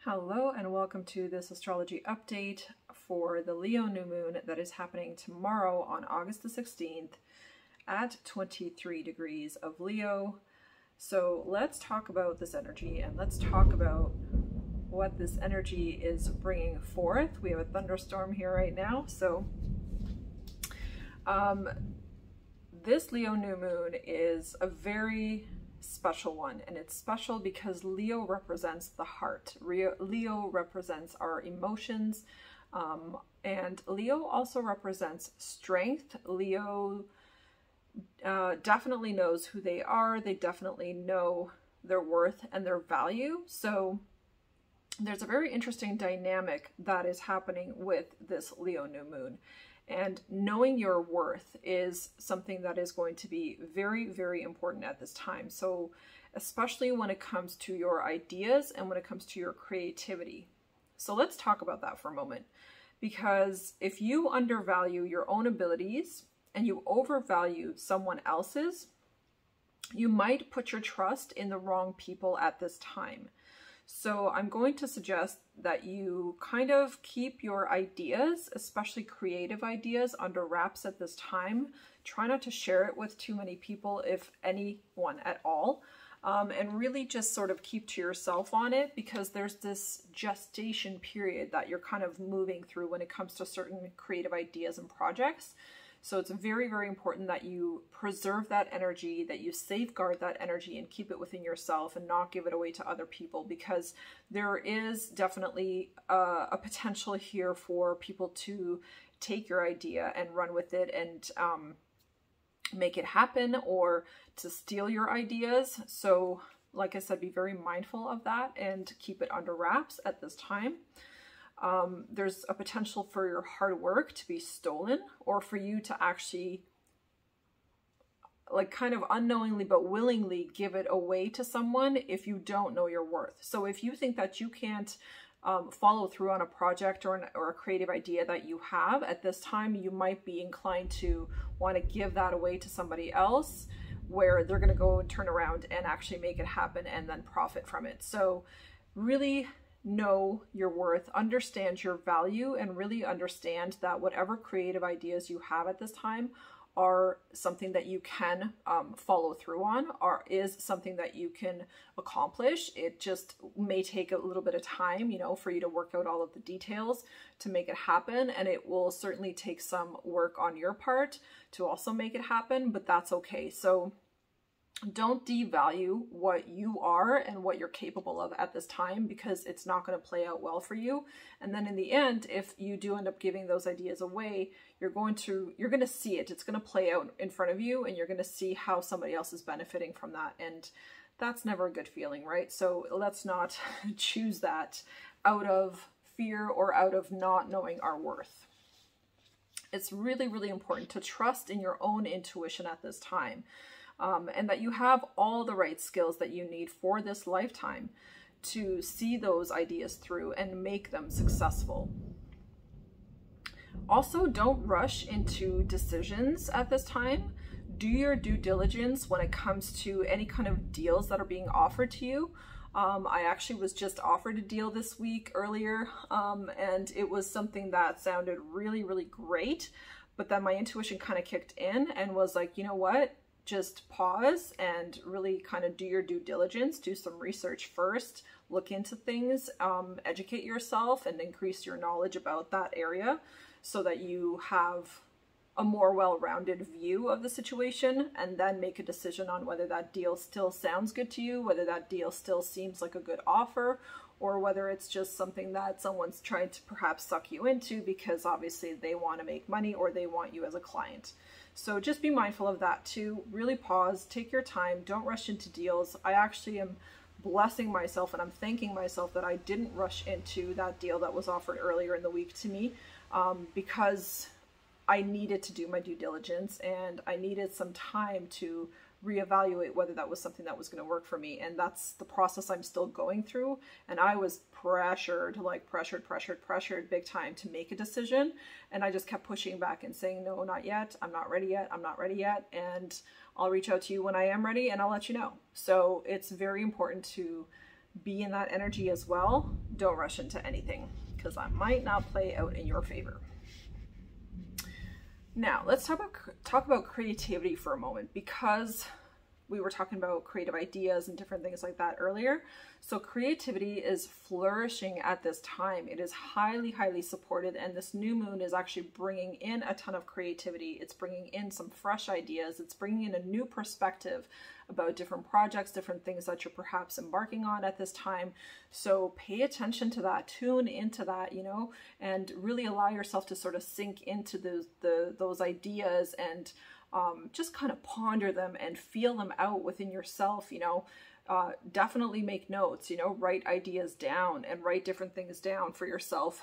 Hello and welcome to this astrology update for the Leo new moon that is happening tomorrow on August the 16th at 23 degrees of Leo. So let's talk about this energy and let's talk about what this energy is bringing forth. We have a thunderstorm here right now. So this Leo new moon is a very special one, and it's special because Leo represents the heart. Leo represents our emotions, and Leo also represents strength. Leo definitely knows who they are. They definitely know their worth and their value. So there's a very interesting dynamic that is happening with this Leo new moon. And knowing your worth is something that is going to be very, very important at this time. So especially when it comes to your ideas and when it comes to your creativity. So let's talk about that for a moment. Because if you undervalue your own abilities and you overvalue someone else's, you might put your trust in the wrong people at this time. So I'm going to suggest that you kind of keep your ideas, especially creative ideas, under wraps at this time. Try not to share it with too many people, if anyone at all, and really just sort of keep to yourself on it, because there's this gestation period that you're kind of moving through when it comes to certain creative ideas and projects. So it's very, very important that you preserve that energy, that you safeguard that energy and keep it within yourself and not give it away to other people, because there is definitely a potential here for people to take your idea and run with it and make it happen, or to steal your ideas. So like I said, be very mindful of that and keep it under wraps at this time. There's a potential for your hard work to be stolen, or for you to actually, like, kind of unknowingly but willingly give it away to someone if you don't know your worth. So if you think that you can't follow through on a project or a creative idea that you have at this time, you might be inclined to want to give that away to somebody else, where they're going to go and turn around and actually make it happen and then profit from it. So really know your worth, understand your value, and really understand that whatever creative ideas you have at this time are something that you can follow through on, or is something that you can accomplish. It just may take a little bit of time, you know, for you to work out all of the details to make it happen. And it will certainly take some work on your part to also make it happen, but that's okay. So don't devalue what you are and what you're capable of at this time, because it's not going to play out well for you. And then in the end, if you do end up giving those ideas away, you're going to see it. It's going to play out in front of you, and you're going to see how somebody else is benefiting from that. And that's never a good feeling, right? So let's not choose that out of fear or out of not knowing our worth. It's really, really important to trust in your own intuition at this time. And that you have all the right skills that you need for this lifetime to see those ideas through and make them successful. Also, don't rush into decisions at this time. Do your due diligence when it comes to any kind of deals that are being offered to you. I actually was just offered a deal this week earlier, and it was something that sounded really, really great. But then my intuition kind of kicked in and was like, you know what? Just pause and really kind of do your due diligence, do some research first, look into things, educate yourself and increase your knowledge about that area so that you have a more well-rounded view of the situation, and then make a decision on whether that deal still sounds good to you, whether that deal still seems like a good offer, or whether it's just something that someone's trying to perhaps suck you into because obviously they want to make money or they want you as a client. So just be mindful of that too. Really pause, take your time, don't rush into deals. I actually am blessing myself and I'm thanking myself that I didn't rush into that deal that was offered earlier in the week to me, because I needed to do my due diligence and I needed some time to reevaluate whether that was something that was going to work for me. And that's the process I'm still going through. And I was pressured, like pressured big time to make a decision. And I just kept pushing back and saying, no, not yet. I'm not ready yet. I'm not ready yet. And I'll reach out to you when I am ready and I'll let you know. So it's very important to be in that energy as well, don't rush into anything, because that might not play out in your favor. Now, let's talk about creativity for a moment, because we were talking about creative ideas and different things like that earlier. So creativity is flourishing at this time. It is highly, highly supported, and this new moon is actually bringing in a ton of creativity. It's bringing in some fresh ideas. It's bringing in a new perspective about different projects, different things that you're perhaps embarking on at this time. So pay attention to that, tune into that, you know, and really allow yourself to sort of sink into those ideas and just kind of ponder them and feel them out within yourself, you know. Definitely make notes, you know, write ideas down and write different things down for yourself,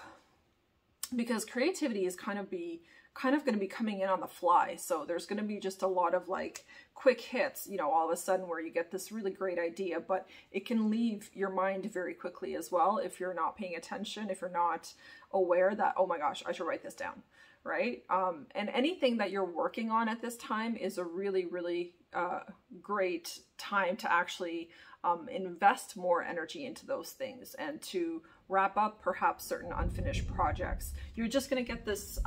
because creativity is kind of going to be coming in on the fly. So there's going to be just a lot of like quick hits, you know, all of a sudden where you get this really great idea, but it can leave your mind very quickly as well if you're not paying attention, if you're not aware that, oh my gosh, I should write this down. Right? And anything that you're working on at this time is a really, really great time to actually invest more energy into those things and to wrap up perhaps certain unfinished projects. You're just going to get this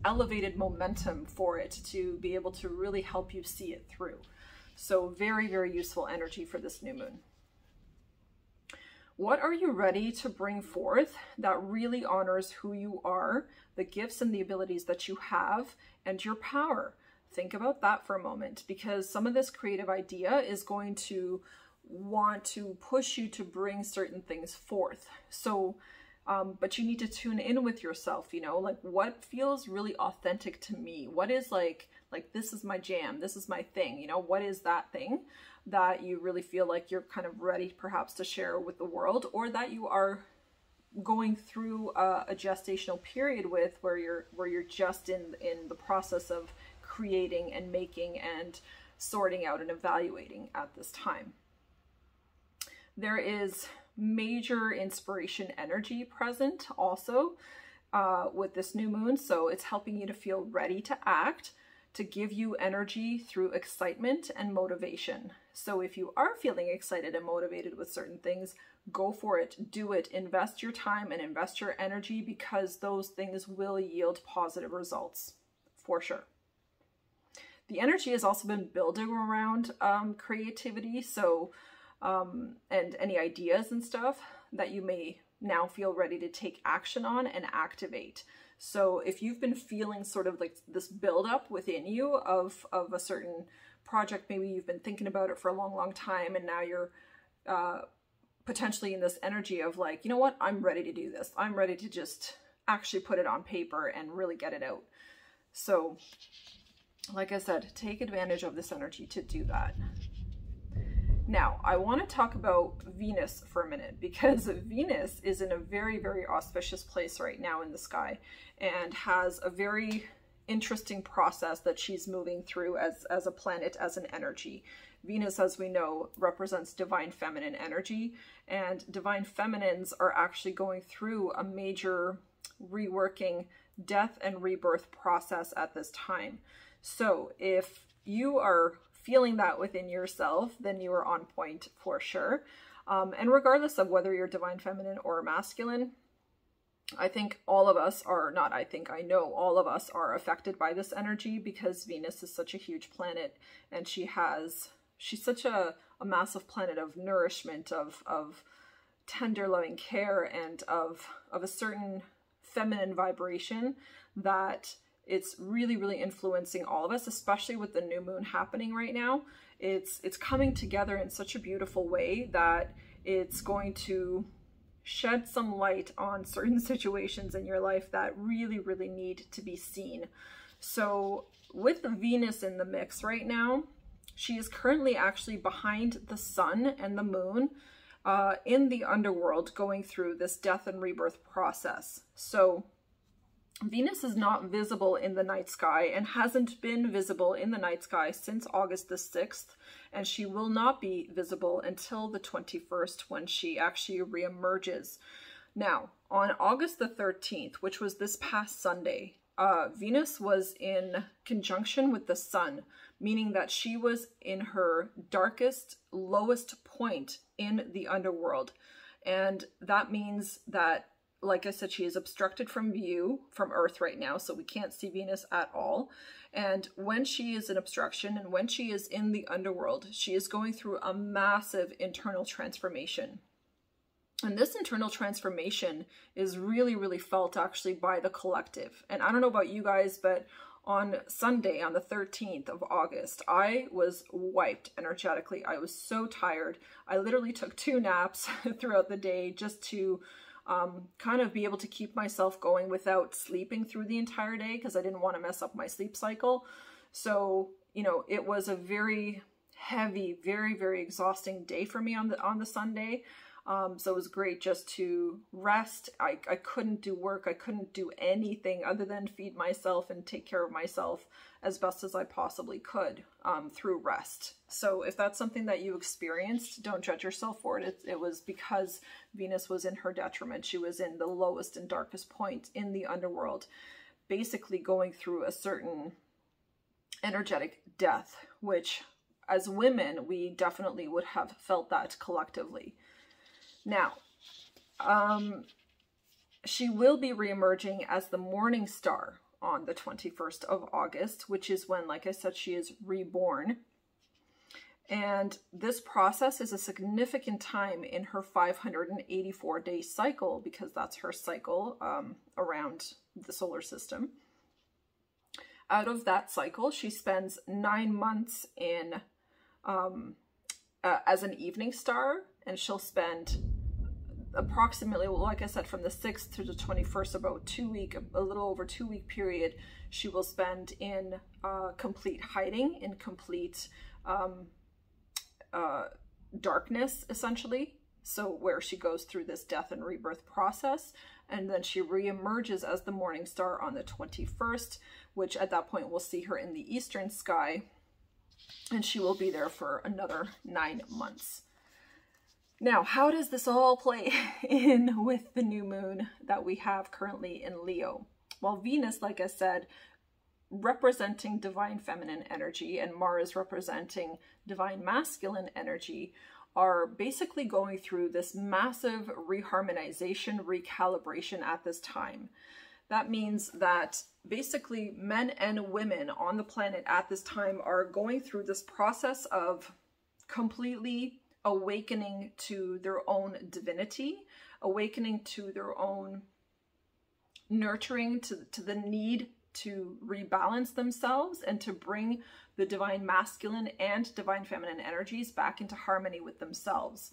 elevated momentum for it to be able to really help you see it through. So very, very useful energy for this new moon. What are you ready to bring forth that really honors who you are, the gifts and the abilities that you have, and your power? Think about that for a moment, because some of this creative idea is going to want to push you to bring certain things forth. So, but you need to tune in with yourself, you know, like what feels really authentic to me? What is like this is my jam, this is my thing, you know, what is that thing that you really feel like you're kind of ready perhaps to share with the world, or that you are going through a gestational period with, where you're just in the process of creating and making and sorting out and evaluating at this time. There is major inspiration energy present also with this new moon, so it's helping you to feel ready to act, to give you energy through excitement and motivation. So if you are feeling excited and motivated with certain things, go for it, do it, invest your time and invest your energy, because those things will yield positive results for sure. The energy has also been building around creativity, so and any ideas and stuff that you may now feel ready to take action on and activate. So if you've been feeling sort of like this buildup within you of a certain project, maybe you've been thinking about it for a long, long time, and now you're potentially in this energy of like, you know what, I'm ready to do this. I'm ready to just actually put it on paper and really get it out. So like I said, take advantage of this energy to do that. Now, I want to talk about Venus for a minute, because Venus is in a very, very auspicious place right now in the sky and has a very interesting process that she's moving through as a planet, as an energy. Venus, as we know, represents divine feminine energy, and divine feminines are actually going through a major reworking, death and rebirth process at this time. So if you are feeling that within yourself, then you are on point for sure. And regardless of whether you're divine feminine or masculine, I think all of us are, not I think, I know all of us are affected by this energy, because Venus is such a huge planet, and she's such a massive planet of nourishment, of tender loving care, and of a certain feminine vibration that it's really, really influencing all of us, especially with the new moon happening right now. It's coming together in such a beautiful way that it's going to shed some light on certain situations in your life that really, really need to be seen. So with Venus in the mix right now, she is currently actually behind the sun and the moon in the underworld, going through this death and rebirth process. So Venus is not visible in the night sky and hasn't been visible in the night sky since August the 6th, and she will not be visible until the 21st, when she actually reemerges. Now, on August the 13th, which was this past Sunday, Venus was in conjunction with the sun, meaning that she was in her darkest, lowest point in the underworld. And that means that, like I said, she is obstructed from view from Earth right now, so we can't see Venus at all. And when she is in obstruction and when she is in the underworld, she is going through a massive internal transformation. And this internal transformation is really, really felt actually by the collective. And I don't know about you guys, but on Sunday, on the 13th of August, I was wiped energetically. I was so tired. I literally took 2 naps throughout the day just to kind of be able to keep myself going without sleeping through the entire day, because I didn't want to mess up my sleep cycle. So, you know, it was a very heavy, very, very exhausting day for me on the Sunday. So it was great just to rest. I couldn't do work. I couldn't do anything other than feed myself and take care of myself as best as I possibly could through rest. So if that's something that you experienced, don't judge yourself for it. It was because Venus was in her detriment. She was in the lowest and darkest point in the underworld, basically going through a certain energetic death, which as women, we definitely would have felt that collectively. Now, she will be reemerging as the morning star on the 21st of August, which is when, like I said, she is reborn. And this process is a significant time in her 584-day cycle, because that's her cycle around the solar system. Out of that cycle, she spends 9 months in as an evening star, and she'll spend approximately, like I said, from the 6th to the 21st, about a little over 2 week period, she will spend in complete hiding, in complete darkness, essentially. So where she goes through this death and rebirth process, and then she reemerges as the morning star on the 21st, which at that point we'll see her in the eastern sky, and she will be there for another 9 months. Now, how does this all play in with the new moon that we have currently in Leo? Well, Venus, like I said, representing divine feminine energy, and Mars representing divine masculine energy, are basically going through this massive reharmonization, recalibration at this time. That means that basically men and women on the planet at this time are going through this process of completely awakening to their own divinity, awakening to their own nurturing, to the need to rebalance themselves and to bring the divine masculine and divine feminine energies back into harmony with themselves.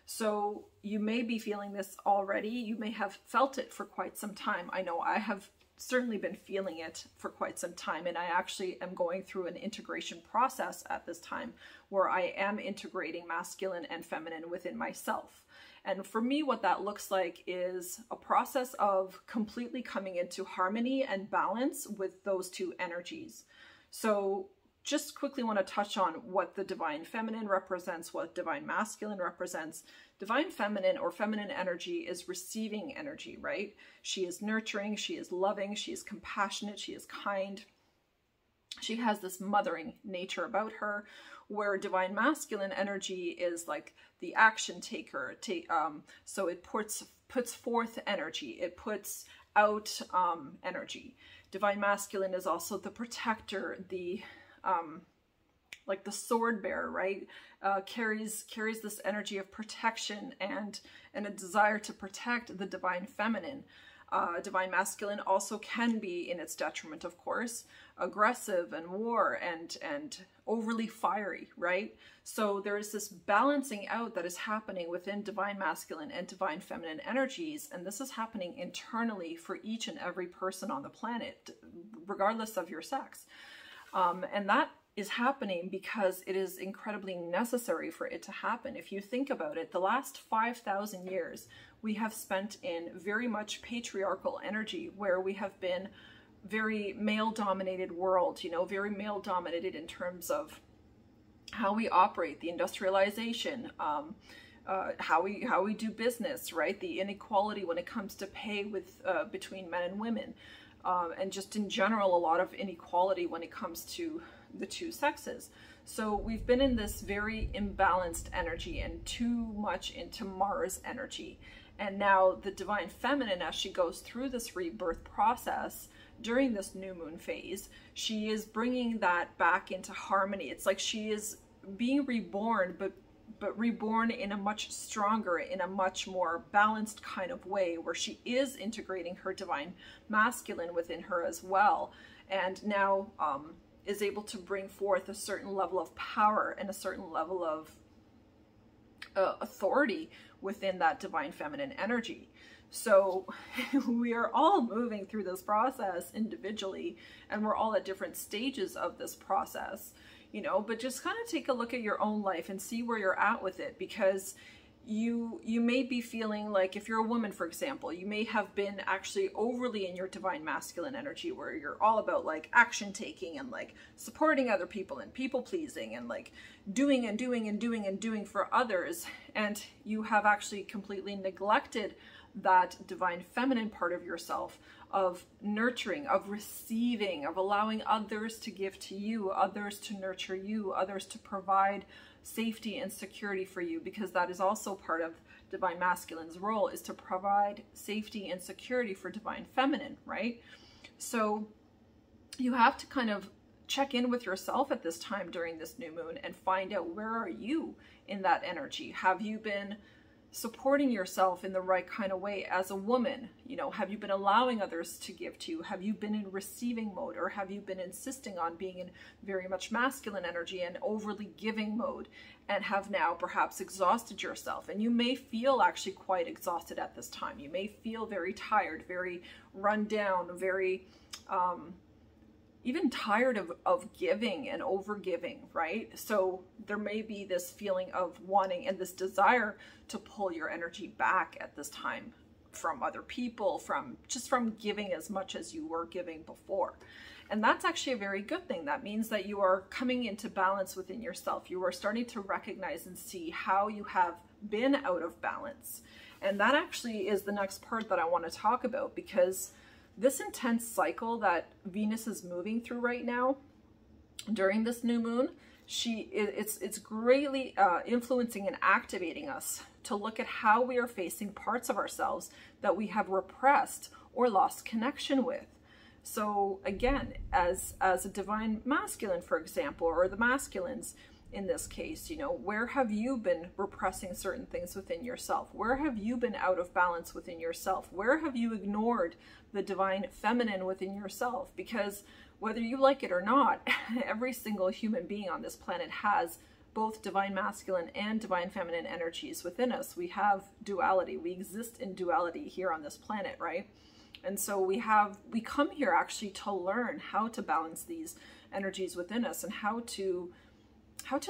So you may be feeling this already. You may have felt it for quite some time. I know I have certainly been feeling it for quite some time, and I actually am going through an integration process at this time where I am integrating masculine and feminine within myself. And for me, what that looks like is a process of completely coming into harmony and balance with those two energies. So just quickly want to touch on what the divine feminine represents, what divine masculine represents. Divine feminine or feminine energy is receiving energy, right? She is nurturing, she is loving, she is compassionate, she is kind. She has this mothering nature about her, where divine masculine energy is like the action taker. So it puts forth energy, it puts out energy. Divine masculine is also the protector, like the sword bearer, right? Carries this energy of protection and a desire to protect the divine feminine. Divine masculine also can be, in its detriment, of course, aggressive and war and overly fiery, right? So there is this balancing out that is happening within divine masculine and divine feminine energies, and this is happening internally for each and every person on the planet, regardless of your sex. And that is happening because it is incredibly necessary for it to happen. If you think about it, the last 5,000 years we have spent in very much patriarchal energy, where we have been very male-dominated world, you know, very male-dominated in terms of how we operate, the industrialization, how we do business, right? The inequality when it comes to pay with between men and women, and just in general a lot of inequality when it comes to the two sexes. So we've been in this very imbalanced energy and too much into Mars energy. And now the divine feminine, as she goes through this rebirth process during this new moon phase, she is bringing that back into harmony. It's like she is being reborn, but reborn in a much stronger, in a much more balanced kind of way, where she is integrating her divine masculine within her as well. And now is able to bring forth a certain level of power and a certain level of authority within that divine feminine energy. So we are all moving through this process individually, and we're all at different stages of this process, you know, but just kind of take a look at your own life and see where you're at with it, because you may be feeling like, if you're a woman, for example, you may have been actually overly in your divine masculine energy, where you're all about like action taking and like supporting other people and people pleasing and like doing and doing and doing and doing for others. And you have actually completely neglected that divine feminine part of yourself, of nurturing, of receiving, of allowing others to give to you, others to nurture you, others to provide safety and security for you, because that is also part of divine masculine's role, is to provide safety and security for divine feminine, right? So you have to kind of check in with yourself at this time during this new moon and find out, where are you in that energy? Have you been supporting yourself in the right kind of way as a woman? You know, have you been allowing others to give to you? Have you been in receiving mode, or have you been insisting on being in very much masculine energy and overly giving mode, and have now perhaps exhausted yourself? And you may feel actually quite exhausted at this time. You may feel very tired, very run down, very even tired of giving and over giving, right? So there may be this feeling of wanting and this desire to pull your energy back at this time from other people, from giving as much as you were giving before. And that's actually a very good thing. That means that you are coming into balance within yourself. You are starting to recognize and see how you have been out of balance. And that actually is the next part that I want to talk about, because this intense cycle that Venus is moving through right now during this new moon, it's greatly influencing and activating us to look at how we are facing parts of ourselves that we have repressed or lost connection with. So again, as a divine masculine, for example, or the masculines in this case, you know, where have you been repressing certain things within yourself? Where have you been out of balance within yourself? Where have you ignored the divine feminine within yourself? Because whether you like it or not, every single human being on this planet has both divine masculine and divine feminine energies within us. We have duality. We exist in duality here on this planet, right? And so we come here actually to learn how to balance these energies within us, and how to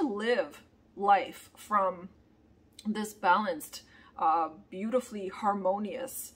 live life from this balanced, beautifully harmonious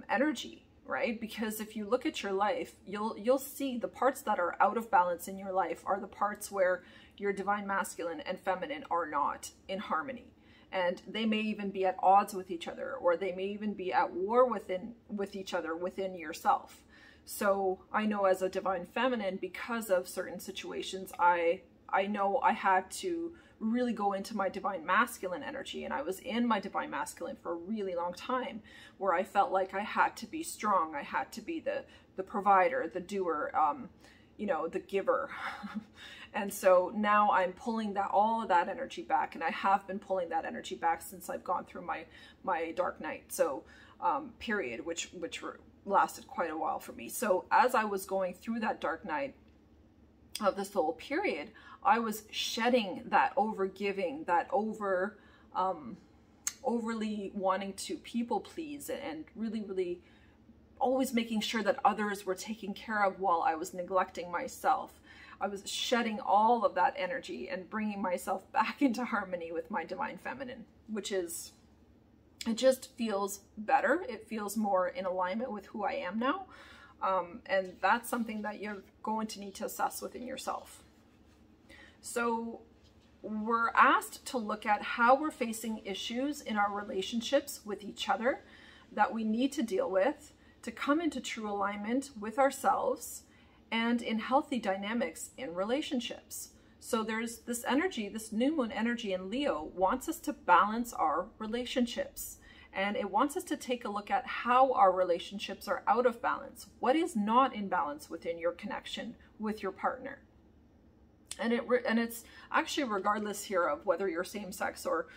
energy, right? Because if you look at your life, you'll see the parts that are out of balance in your life are the parts where your divine masculine and feminine are not in harmony. And they may even be at odds with each other, or they may even be at war with each other within yourself. So I know as a divine feminine, because of certain situations, I know I had to really go into my divine masculine energy, and I was in my divine masculine for a really long time, where I felt like I had to be strong. I had to be the provider, the doer, you know, the giver. And so now I'm pulling all of that energy back, and I have been pulling that energy back since I've gone through my dark night, so period, which lasted quite a while for me. So as I was going through that dark night of this whole period, I was shedding that over giving, that overly wanting to people please, and really always making sure that others were taken care of while I was neglecting myself. I was shedding all of that energy and bringing myself back into harmony with my divine feminine, it just feels better. It feels more in alignment with who I am now. And that's something that you're going to need to assess within yourself. So we're asked to look at how we're facing issues in our relationships with each other that we need to deal with to come into true alignment with ourselves and in healthy dynamics in relationships. So there's this energy, this new moon energy in Leo wants us to balance our relationships. And it wants us to take a look at how our relationships are out of balance. What is not in balance within your connection with your partner? And it's actually regardless here of whether you're same sex or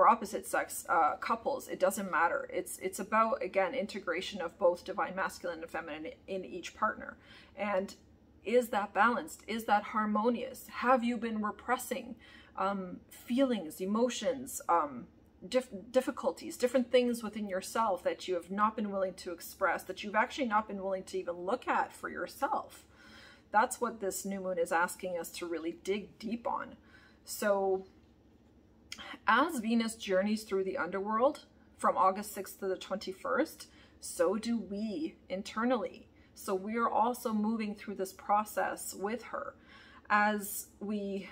opposite sex couples, it doesn't matter. It's about, again, integration of both divine masculine and feminine in each partner. And is that balanced? Is that harmonious? Have you been repressing feelings, emotions, difficulties, different things within yourself that you have not been willing to express, that you've actually not been willing to even look at for yourself? That's what this new moon is asking us to really dig deep on. So as Venus journeys through the underworld from August 6th to the 21st, so do we internally. So we are also moving through this process with her as we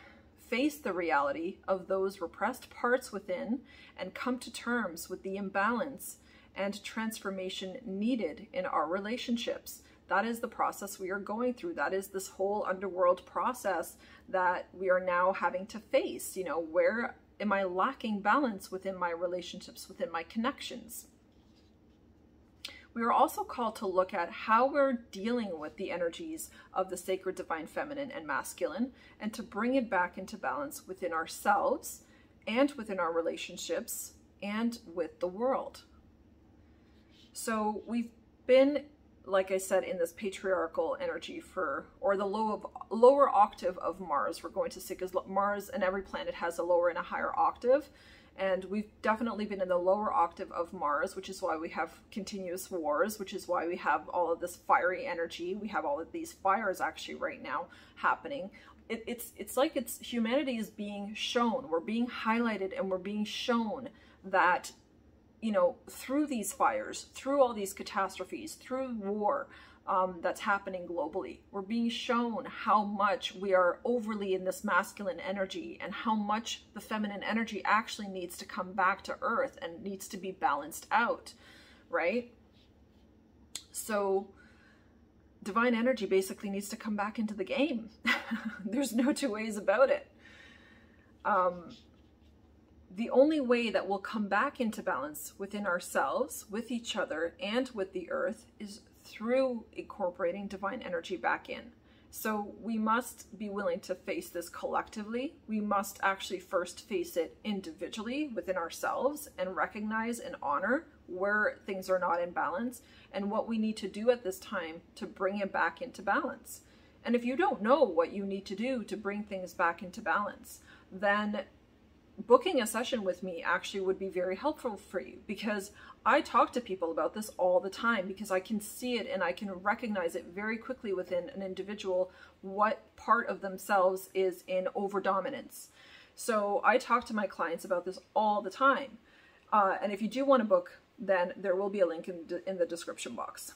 face the reality of those repressed parts within and come to terms with the imbalance and transformation needed in our relationships. That is the process we are going through. That is this whole underworld process that we are now having to face. You know, where am I lacking balance within my relationships, within my connections? We are also called to look at how we're dealing with the energies of the sacred divine feminine and masculine, and to bring it back into balance within ourselves and within our relationships and with the world. So we've been, like I said, in this patriarchal energy or the lower octave of Mars, we're going to see, because Mars and every planet has a lower and a higher octave. And we've definitely been in the lower octave of Mars, which is why we have continuous wars, which is why we have all of this fiery energy. We have all of these fires actually right now happening. It's like humanity is being shown. We're being highlighted and we're being shown that, you know, through these fires, through all these catastrophes, through war that's happening globally, we're being shown how much we are overly in this masculine energy and how much the feminine energy actually needs to come back to earth and needs to be balanced out, right? So divine energy basically needs to come back into the game. There's no two ways about it. The only way that we'll come back into balance within ourselves, with each other, and with the earth is through incorporating divine energy back in. So we must be willing to face this collectively. We must actually first face it individually within ourselves and recognize and honor where things are not in balance and what we need to do at this time to bring it back into balance. And if you don't know what you need to do to bring things back into balance, then booking a session with me actually would be very helpful for you, because I talk to people about this all the time, because I can see it and I can recognize it very quickly within an individual what part of themselves is in overdominance. So I talk to my clients about this all the time. And if you do want to book, then there will be a link in the description box.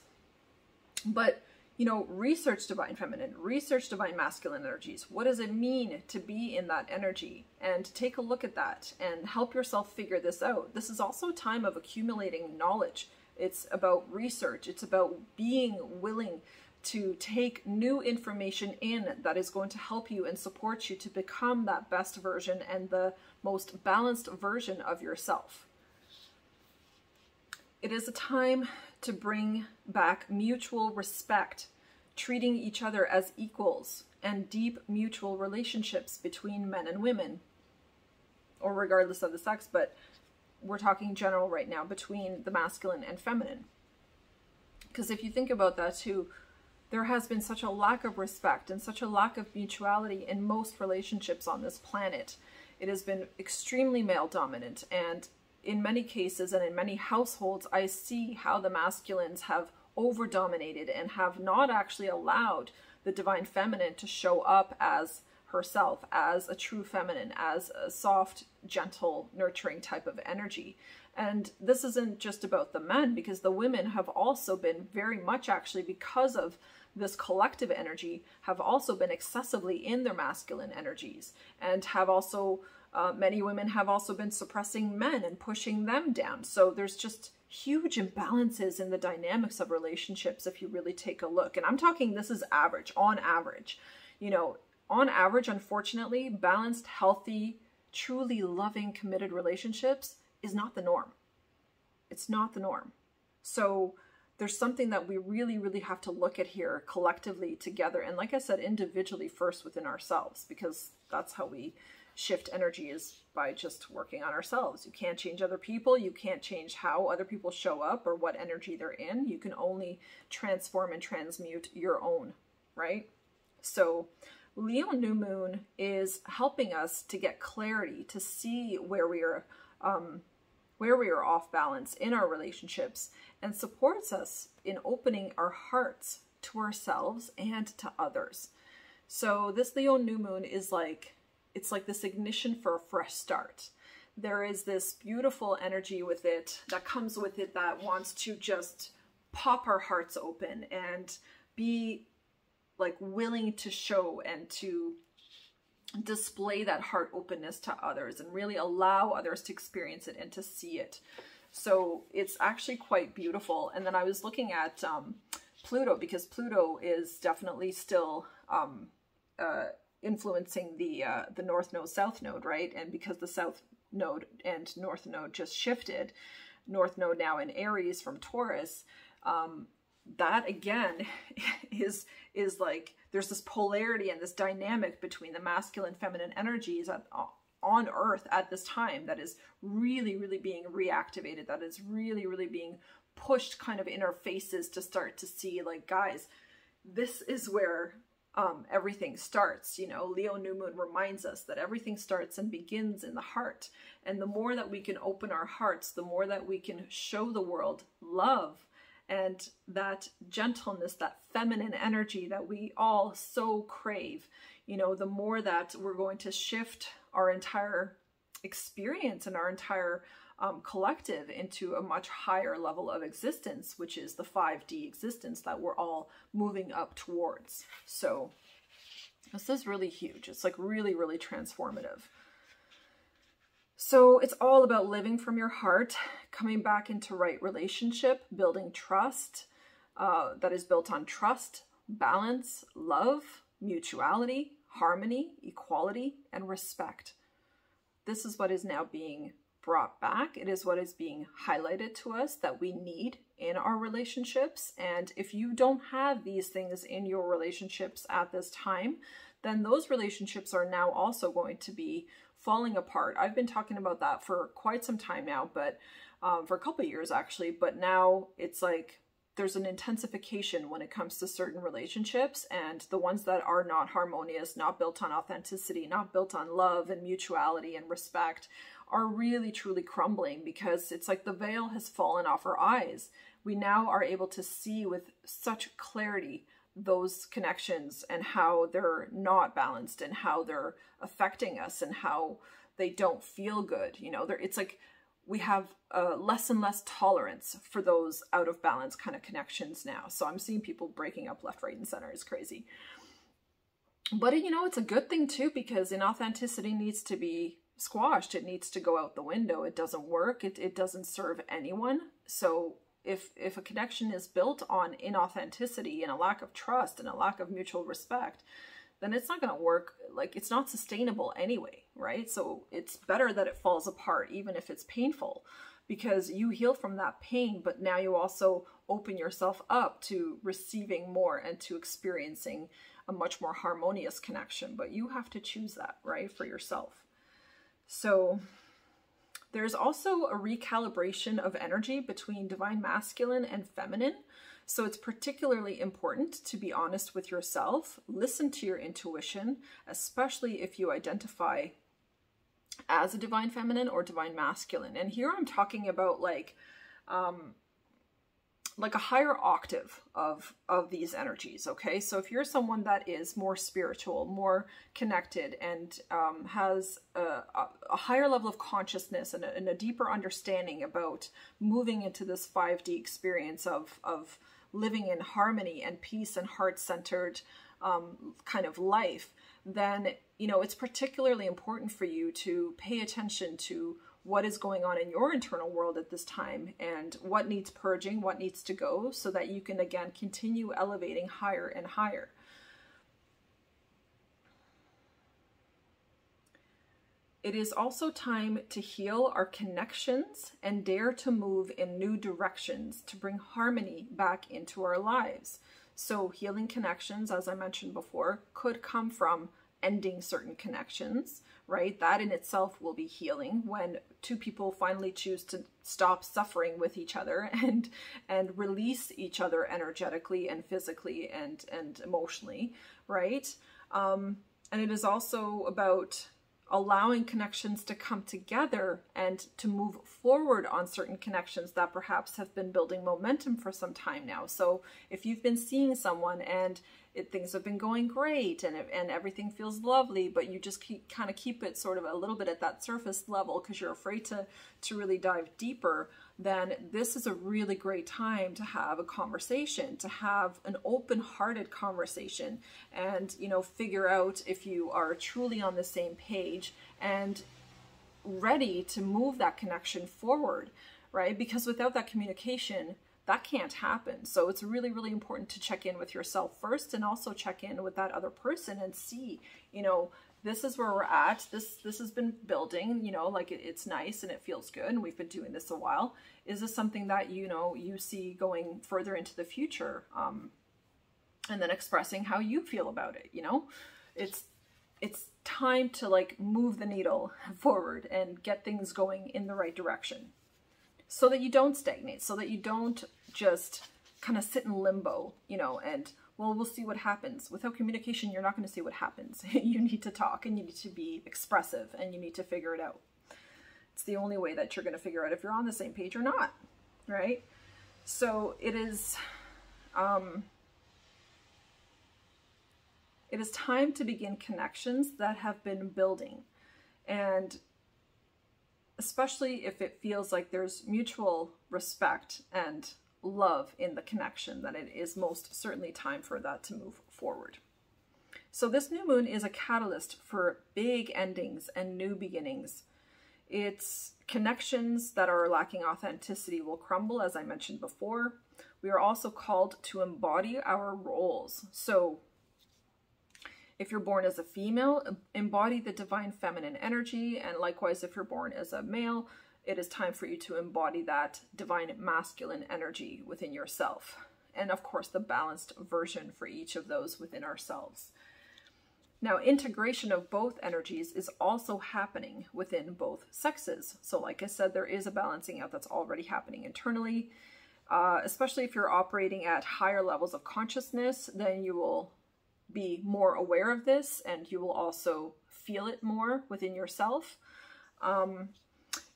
But you know, research divine feminine, research divine masculine energies. What does it mean to be in that energy? And take a look at that and help yourself figure this out. This is also a time of accumulating knowledge. It's about research. It's about being willing to take new information in that is going to help you and support you to become that best version and the most balanced version of yourself. It is a time to bring back mutual respect, treating each other as equals, and deep mutual relationships between men and women, or regardless of the sex, but we're talking general right now, between the masculine and feminine. Because if you think about that too, there has been such a lack of respect and such a lack of mutuality in most relationships on this planet. It has been extremely male dominant, and in many cases and in many households, I see how the masculines have over-dominated and have not actually allowed the divine feminine to show up as herself, as a true feminine, as a soft, gentle, nurturing type of energy. And this isn't just about the men, because the women have also been very much, actually, because of this collective energy, have also been excessively in their masculine energies, and have also many women have also been suppressing men and pushing them down. So there's just huge imbalances in the dynamics of relationships if you really take a look. And I'm talking, this is average, on average. You know, on average, unfortunately, balanced, healthy, truly loving, committed relationships is not the norm. It's not the norm. So there's something that we really, really have to look at here collectively together. And like I said, individually first within ourselves, because that's how we shift energy, is by just working on ourselves. You can't change other people. You can't change how other people show up or what energy they're in. You can only transform and transmute your own, right? So Leo new moon is helping us to get clarity, to see where we are off balance in our relationships, and supports us in opening our hearts to ourselves and to others. So this Leo new moon is like, it's like this ignition for a fresh start. There is this beautiful energy with it that comes with it that wants to just pop our hearts open and be like willing to show and to display that heart openness to others and really allow others to experience it and to see it. So it's actually quite beautiful. And then I was looking at Pluto, because Pluto is definitely still influencing the North Node, South Node, right? And because the South Node and North Node just shifted, North Node now in Aries from Taurus, that again is like, there's this polarity and this dynamic between the masculine and feminine energies on Earth at this time that is really, really being reactivated, that is really, really being pushed kind of in our faces to start to see, like, guys, this is where everything starts. You know, Leo new moon reminds us that everything starts and begins in the heart. And the more that we can open our hearts, the more that we can show the world love and that gentleness, that feminine energy that we all so crave, you know, the more that we're going to shift our entire experience and our entire collective into a much higher level of existence, which is the 5D existence that we're all moving up towards. So this is really huge. It's like really, really transformative. So it's all about living from your heart, coming back into right relationship, building trust that is built on trust, balance, love, mutuality, harmony, equality, and respect. This is what is now being brought back. It is what is being highlighted to us that we need in our relationships. And if you don't have these things in your relationships at this time, then those relationships are now also going to be falling apart. I've been talking about that for quite some time now, but for a couple of years actually, but now it's like there's an intensification when it comes to certain relationships, and the ones that are not harmonious, not built on authenticity, not built on love and mutuality and respect, are really truly crumbling, because it's like the veil has fallen off our eyes. We now are able to see with such clarity those connections and how they're not balanced and how they're affecting us and how they don't feel good. You know, it's like we have less and less tolerance for those out of balance kind of connections now. So I'm seeing people breaking up left, right, and center. It's crazy. But, you know, it's a good thing too, because inauthenticity needs to be squashed. It needs to go out the window. It doesn't work. It doesn't serve anyone. So if a connection is built on inauthenticity and a lack of trust and a lack of mutual respect, then it's not going to work. Like, it's not sustainable anyway, right? So it's better that it falls apart, even if it's painful, because you heal from that pain, but now you also open yourself up to receiving more and to experiencing a much more harmonious connection. But you have to choose that, right, for yourself. So there's also a recalibration of energy between divine masculine and feminine. So it's particularly important to be honest with yourself, listen to your intuition, especially if you identify as a divine feminine or divine masculine. And here I'm talking about like a higher octave of these energies, okay? So if you're someone that is more spiritual, more connected, and has a higher level of consciousness and a deeper understanding about moving into this 5D experience of living in harmony and peace and heart-centered kind of life, then, you know, it's particularly important for you to pay attention to what is going on in your internal world at this time and what needs purging, what needs to go, so that you can, again, continue elevating higher and higher. It is also time to heal our connections and dare to move in new directions to bring harmony back into our lives. So healing connections, as I mentioned before, could come from ending certain connections, right? That in itself will be healing when two people finally choose to stop suffering with each other and release each other energetically and physically and emotionally, right? And it is also about allowing connections to come together and to move forward on certain connections that perhaps have been building momentum for some time now. So if you've been seeing someone and things have been going great and everything feels lovely, but you just kind of keep it sort of a little bit at that surface level because you're afraid to really dive deeper, then this is a really great time to have a conversation, to have an open-hearted conversation and, you know, figure out if you are truly on the same page and ready to move that connection forward, right? Because without that communication, that can't happen. So it's really, really important to check in with yourself first and also check in with that other person and see, you know, this is where we're at. This has been building, you know, like it's nice and it feels good. And we've been doing this a while. Is this something that, you know, you see going further into the future? And then expressing how you feel about it, you know, it's time to like move the needle forward and get things going in the right direction so that you don't stagnate, so that you don't just kind of sit in limbo, you know, and well, we'll see what happens. Without communication, you're not going to see what happens. You need to talk and you need to be expressive and you need to figure it out. It's the only way that you're going to figure out if you're on the same page or not, right? So it is time to begin connections that have been building. And especially if it feels like there's mutual respect and love in the connection, then it is most certainly time for that to move forward. So this new moon is a catalyst for big endings and new beginnings. It's connections that are lacking authenticity will crumble, as I mentioned before. We are also called to embody our roles. So if you're born as a female, embody the divine feminine energy. And likewise, if you're born as a male, it is time for you to embody that divine masculine energy within yourself. And of course, the balanced version for each of those within ourselves. Now, integration of both energies is also happening within both sexes. So like I said, there is a balancing out that's already happening internally. Especially if you're operating at higher levels of consciousness, then you will be more aware of this and you will also feel it more within yourself.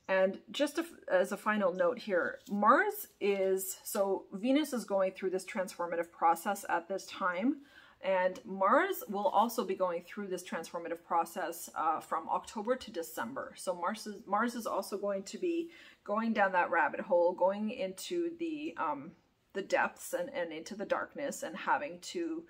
And just as a final note here, Venus is going through this transformative process at this time, and Mars will also be going through this transformative process from October to December. So Mars is also going to be going down that rabbit hole, going into the depths and into the darkness, and having to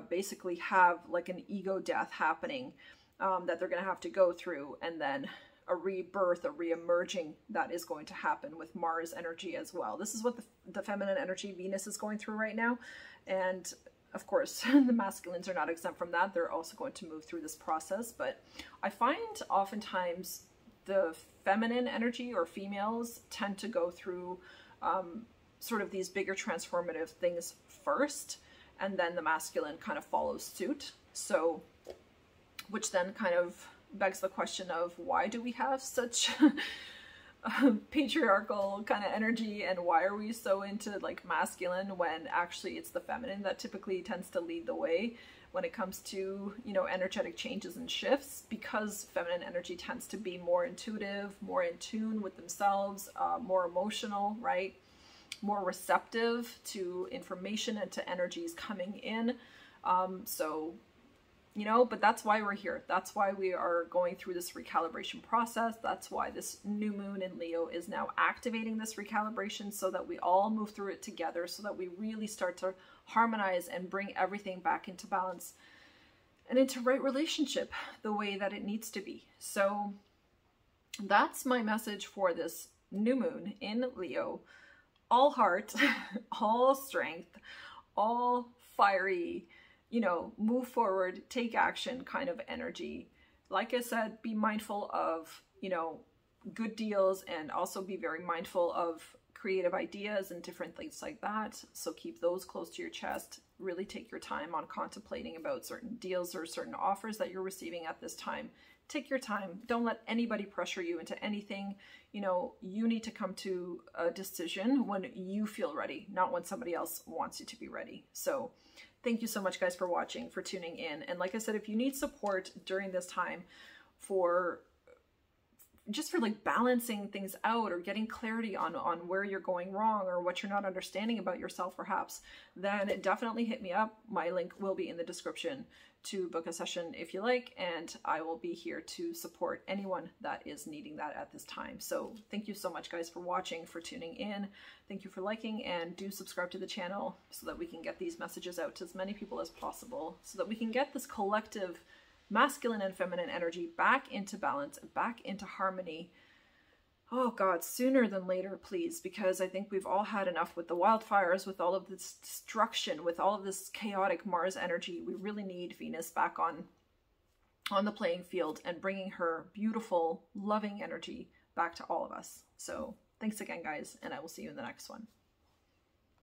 basically have like an ego death happening that they're going to have to go through, and then a rebirth, a re-emerging that is going to happen with Mars energy as well. This is what the feminine energy Venus is going through right now. And of course, the masculines are not exempt from that. They're also going to move through this process. But I find oftentimes the feminine energy or females tend to go through sort of these bigger transformative things first, and then the masculine kind of follows suit. So, which then kind of begs the question of why do we have such patriarchal kind of energy, and why are we so into like masculine when actually it's the feminine that typically tends to lead the way when it comes to, you know, energetic changes and shifts, because feminine energy tends to be more intuitive, more in tune with themselves, more emotional, right? More receptive to information and to energies coming in. So, you know, but that's why we're here. That's why we are going through this recalibration process. That's why this new moon in Leo is now activating this recalibration, so that we all move through it together, so that we really start to harmonize and bring everything back into balance and into right relationship the way that it needs to be. So that's my message for this new moon in Leo. All heart, all strength, all fiery, you know, move forward, take action kind of energy. like I said, be mindful of, you know, good deals, and also be very mindful of creative ideas and different things like that. So keep those close to your chest. Really take your time on contemplating about certain deals or certain offers that you're receiving at this time. Take your time. Don't let anybody pressure you into anything. You know, you need to come to a decision when you feel ready, not when somebody else wants you to be ready. So thank you so much, guys, for watching, for tuning in. And like I said, if you need support during this time for just for like balancing things out or getting clarity on where you're going wrong or what you're not understanding about yourself perhaps, then definitely hit me up. My link will be in the description to book a session if you like, and I will be here to support anyone that is needing that at this time. So thank you so much, guys, for watching, for tuning in. Thank you for liking, and do subscribe to the channel so that we can get these messages out to as many people as possible, so that we can get this collective masculine and feminine energy back into balance, back into harmony. Oh God, sooner than later, please, because I think we've all had enough with the wildfires, with all of this destruction, with all of this chaotic Mars energy. We really need Venus back on the playing field and bringing her beautiful, loving energy back to all of us. So thanks again, guys, and I will see you in the next one.